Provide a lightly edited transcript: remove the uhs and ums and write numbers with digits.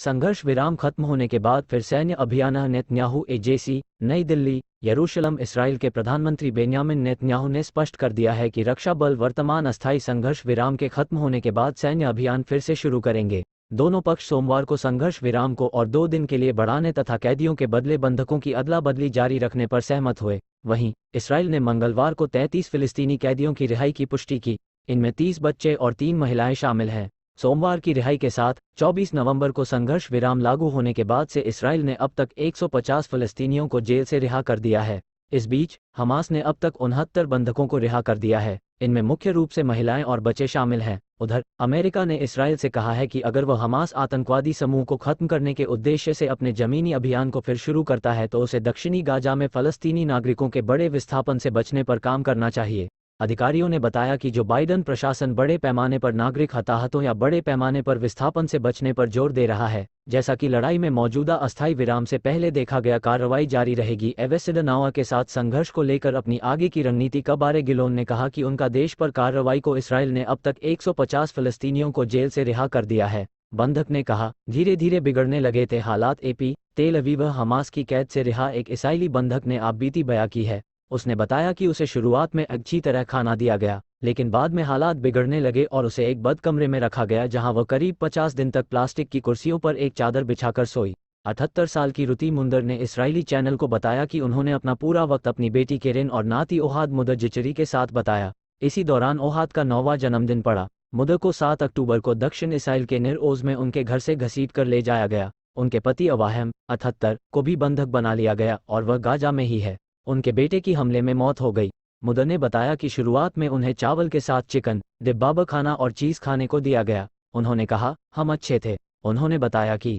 संघर्ष विराम खत्म होने के बाद फिर सैन्य अभियान। नेतन्याहू एजेसी, नई दिल्ली, यरूशलम। इसराइल के प्रधानमंत्री बेन्यामिन नेतन्याहू ने स्पष्ट कर दिया है कि रक्षा बल वर्तमान अस्थायी संघर्ष विराम के खत्म होने के बाद सैन्य अभियान फिर से शुरू करेंगे। दोनों पक्ष सोमवार को संघर्ष विराम को और 2 दिन के लिए बढ़ाने तथा कैदियों के बदले बंधकों की अदला बदली जारी रखने पर सहमत हुए। वहीं इसराइल ने मंगलवार को 33 फिलिस्तीनी कैदियों की रिहाई की पुष्टि की। इनमें 30 बच्चे और 3 महिलाएं शामिल हैं। सोमवार की रिहाई के साथ 24 नवंबर को संघर्ष विराम लागू होने के बाद से इसराइल ने अब तक 150 फिलिस्तीनियों को जेल से रिहा कर दिया है। इस बीच हमास ने अब तक 69 बंधकों को रिहा कर दिया है। इनमें मुख्य रूप से महिलाएं और बच्चे शामिल हैं। उधर अमेरिका ने इसराइल से कहा है कि अगर वह हमास आतंकवादी समूह को खत्म करने के उद्देश्य से अपने जमीनी अभियान को फिर शुरू करता है तो उसे दक्षिणी गाजा में फलस्तीनी नागरिकों के बड़े विस्थापन से बचने पर काम करना चाहिए। अधिकारियों ने बताया कि जो बाइडन प्रशासन बड़े पैमाने पर नागरिक हताहतों या बड़े पैमाने पर विस्थापन से बचने पर जोर दे रहा है, जैसा कि लड़ाई में मौजूदा अस्थायी विराम से पहले देखा गया, कार्रवाई जारी रहेगी। एवेसिडनावा के साथ संघर्ष को लेकर अपनी आगे की रणनीति का बारे गिलोन ने कहा कि उनका देश पर कार्रवाई को इसराइल ने अब तक 150 फिलिस्तीनियों को जेल से रिहा कर दिया है। बंधक ने कहा, धीरे धीरे बिगड़ने लगे थे हालात। एपी, तेल अवीव। हमास की कैद से रिहा एक इसराइली बंधक ने आपबीती बयां की है। उसने बताया कि उसे शुरुआत में अच्छी तरह खाना दिया गया, लेकिन बाद में हालात बिगड़ने लगे और उसे एक बंद कमरे में रखा गया जहां वह करीब 50 दिन तक प्लास्टिक की कुर्सियों पर एक चादर बिछाकर सोई। 78 साल की रुति मुंदर ने इसराइली चैनल को बताया कि उन्होंने अपना पूरा वक्त अपनी बेटी केरेन और नाती ओहाद मुदज्जिचरी के साथ बताया। इसी दौरान ओहाद का 9वां जन्मदिन पड़ा। मुदर को 7 अक्टूबर को दक्षिण इसराइल के निर ओज में उनके घर से घसीट कर ले जाया गया। उनके पति अवाहम, 78, को भी बंधक बना लिया गया और वह गाजा में ही है। उनके बेटे की हमले में मौत हो गई। मुदर ने बताया कि शुरुआत में उन्हें चावल के साथ चिकन, डिब्बाबा खाना और चीज़ खाने को दिया गया। उन्होंने कहा, हम अच्छे थे। उन्होंने बताया कि